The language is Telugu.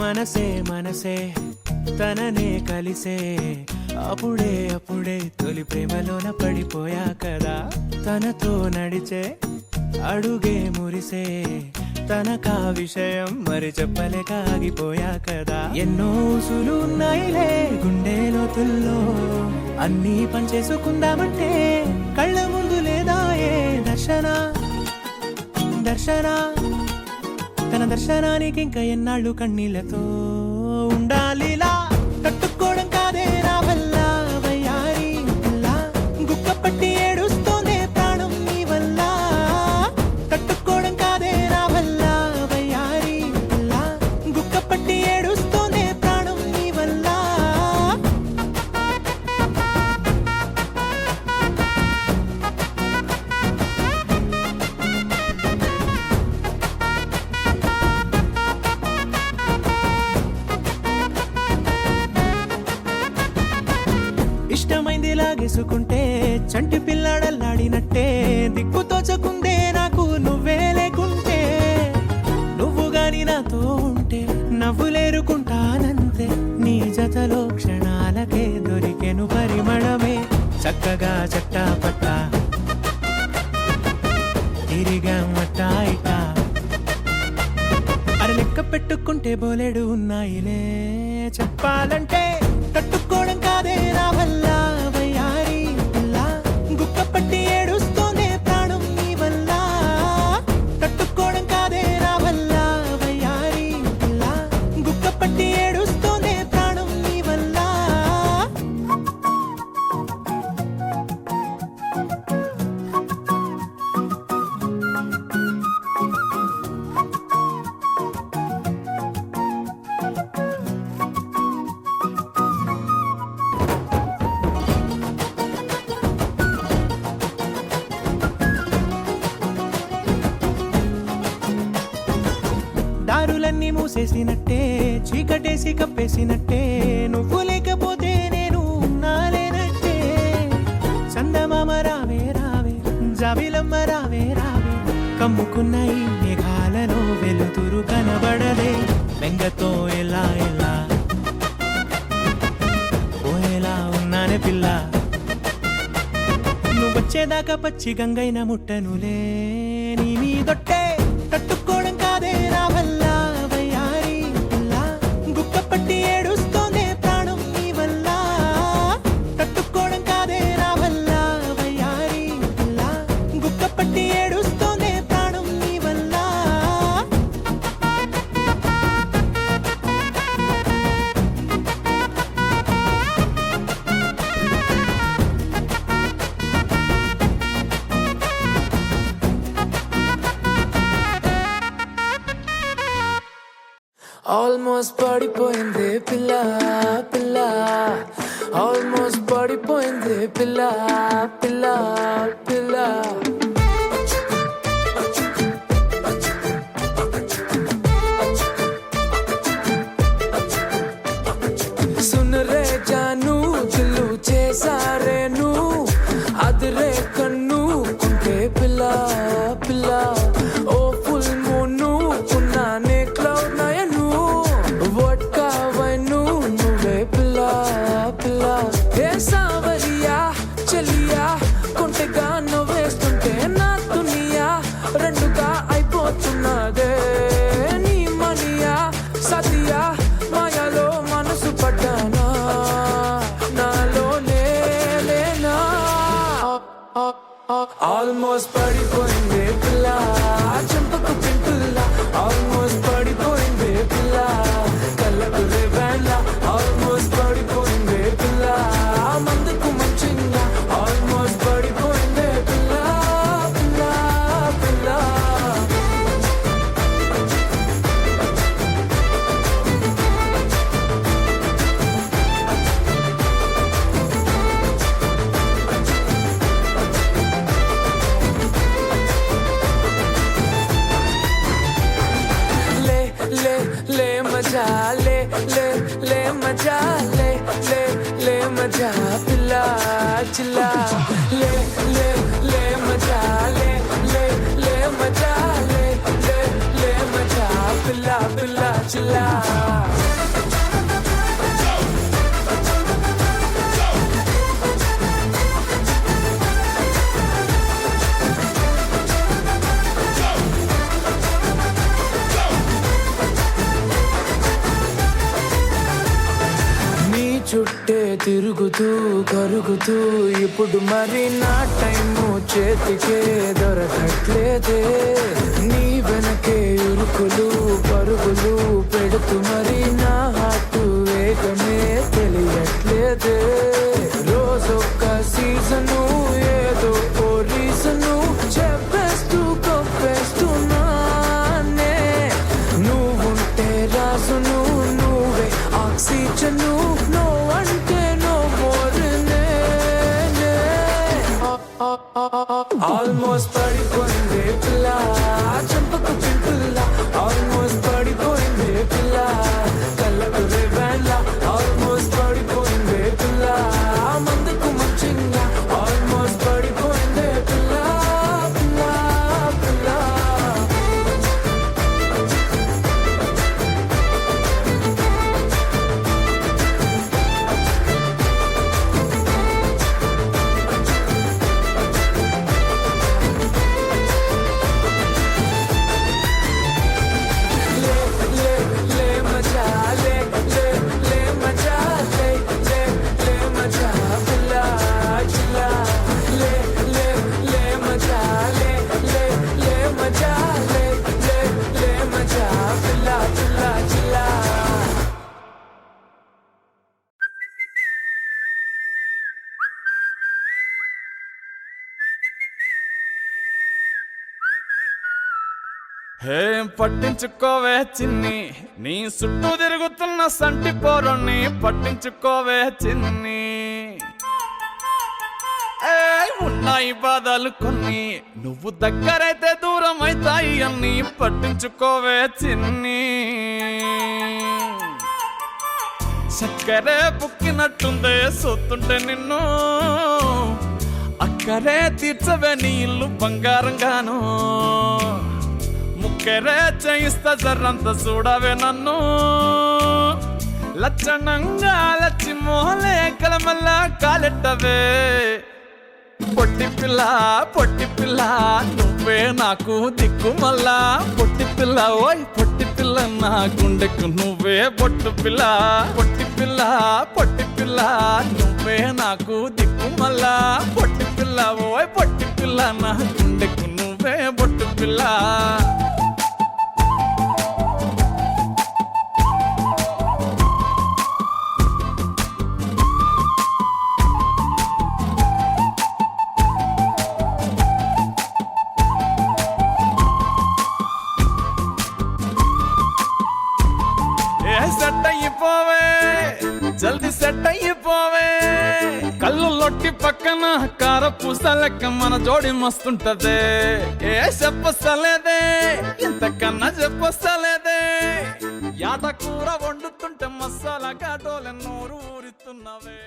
మనసే మనసే తననే కలిసే అప్పుడే అప్పుడే తొలి ప్రేమలోన పడిపోయా కదా తనతో నడిచే అడుగే మురిసే తనకా విషయం మరి చెప్పలేక ఆగిపోయా కదా ఎన్నో ఊసులు ఉన్నాయిలే గుండె లోతుల్లో అన్నీ పనిచేసుకుందామంటే కళ్ళ ముందు లేదా ఏ దర్శన దర్శన తన దర్శనానికి ఇంకా ఎన్నాళ్ళు కన్నీళ్లతో ఉండాలిలా తట్టుకోవడం కాదే నా వల్ల వయ్యారి పిల్ల గుక్క పట్టి ఏడుస్తోందే ప్రాణం నీ వల్ల తట్టుకోవడం కాదే నా వల్ల వయ్యారి పిల్ల గుక్క పట్టి ఏడుస్తోందే ప్రాణం నీ వల్ల ఇష్టమైంది లాగేసుకుంటే చంటి పిల్లాడల్లాడినట్టే దిక్కు తోచకుందే నాకు నువ్వే లేకుంటే నువ్వు గాని నాతో ఉంటే నవ్వులేరుకుంటానంతే నీ జతలో క్షణాలకే దొరికెను పరిమళమే చక్కగా చట్టా పట్టా తిరిగా మట్టా ఇట్టా అరే లెక్క పెట్టుకుంటే బోలెడు ఉన్నాయిలే చెప్పాలంటే తట్టుకోవడం కాదే నా వల్ల వయ్యారి పిల్ల గుక్క పట్టి ఏడుస్తోందే ప్రాణం నీ వల్ల తట్టుకోవడం కాదే నా వల్ల వయ్యారి పిల్ల గుక్క పట్టి ఏడుస్తోందే ప్రాణం నీ వల్ల దారులన్నీ మూసేసినట్టే చీకటేసి కప్పేసినట్టే నువ్వు లేకపోతే నేను ఉన్నాలేనట్టే చందమామ రావే రావే జాబిలమ్మ రావే రావే కమ్ముకున్న ఈ మేఘాలలో వెలుతురు కనబడలే బెంగతో ఎలా ఎలా ఓలా ఉన్నానే పిల్ల నువ్వు వచ్చేదాకా పచ్చి గంగైన ముట్టనులే నీ మీదొట్టే తట్టుకోవడం కాదే నా వల్ల వయ్యారి పిల్ల గుక్క పట్టి ఏడుస్తోందే ప్రాణం నీ వల్ల తట్టుకోవడం కాదే నా వల్ల వయ్యారి పిల్ల గుక్క పట్టి ఏడుస్తోందే ప్రాణం నీ వల్ల ఆల్మోస్ట్ పడిపోయింది పిల్ల పిల్ల ఆల్మోస్ట్ పడిపోయింది పిల్ల పిల్ల పిల్ల సున్ రే జాను దిల్లు చేసారే ను అదిరే కన్ను కుంటే పిల్ల పిల్ల ఓ ఫుల్ మూను ఉన్నానే క్లౌడ్ నయను వడ్కా వైను నువ్వే పిల్ల పిల్ల ఏ సావరియా చెలియా కొంటెగా నవ్వేస్తుంటే నా దునియా రెండుగా అయిపోతున్నదే నీ మనియా సతియా మాయలో మనసు పడ్డానా నాలో లేనా ఆల్మోస్ట్ పడిపోయింది పిల్ల చెంపకు పింటుల్ల ఆల్మోస్ట్ పడిపోయింది పిల్ల కళ్ళకు రేవెళ్ళ ఆల్మోస్ట్ పడిపోయింది పిల్ల మందుకు మంచిగా ఆల్మోస్ట్ పడిపోయింది పిల్ల పిల్ల పిల్ల ले मजा ले मजा ले मजा पिला चिल्ला ले मजा ले मजा ले मजा पिला चिल्ला తిరుగుతూ కరుగుతూ ఇప్పుడు మరి నా టైము చేతికే దొరకట్లేదే నీ వెనకే ఉరుకులు పరుగులు పెడుతూ మరి నా హార్ట్ వేగమే తెలియట్లేదే రోజొక్క సీజను ఏదో ఓ రీజను చెప్పేస్తూ కొప్పేస్తున్నానే నువ్వుంటే రాసును నువ్వే ఆక్సిజను నో అంటే నో మోర్ ఆల్మోస్ట్ పడిపోయింది పిల్ల చంపకు పింపుల్ల ఆల్మోస్ట్ పడిపోయింది పిల్ల కళ్ళకు రేవెళ్ళ ఆల్మోస్ట్ పడిపోయింది పిల్ల మందుకు మంచిగా ఆల్మోస్ట్ పడిపోయింది పిల్ల పిల్ల పిల్ల ఏం పట్టించుకోవే చిన్ని నీ చుట్టూ తిరుగుతున్న సంటి పోరుని పట్టించుకోవే చిన్ని ఉన్నాయి బాధలు కొన్ని నువ్వు దగ్గరైతే దూరం అవుతాయి అన్ని పట్టించుకోవే చిన్ని చక్కరే బుక్కినట్టుందే సొత్తుంటే నిన్ను అక్కరే తీర్చవే నీ ఇల్లు బంగారంగాను ముక్కరే చేయిస్తా జర్రంత చూడవే నన్ను లచ్చణంగా లచ్చి మోహలే కలమల్ల కాలెట్టవే పొట్టి పిల్ల నువ్వే నాకు దిక్కు మళ్ళా పొట్టి పిల్ల ఓయ్ పొట్టి పిల్ల నా గుండెకు నువ్వే పొట్టు పిల్ల పొట్టి పిల్ల నువ్వే నాకు దిక్కు మళ్ళా పొట్టి పిల్ల ఓయ్ పొట్టి పిల్ల నా గుండెకు నువ్వే పొట్టు పిల్ల సెట్ అయిపోవే జల్దీ సెట్ అయిపోవే కళ్ళు లొట్టి పక్కన కార పూసలెక్క మన జోడి మస్తుంటదే ఏ చెప్పలేదే ఇంతకన్నా చెప్పలేదే యాట కూర వండుతుంటే మసాలా కాటోలే నోరు ఊరిస్తున్నవే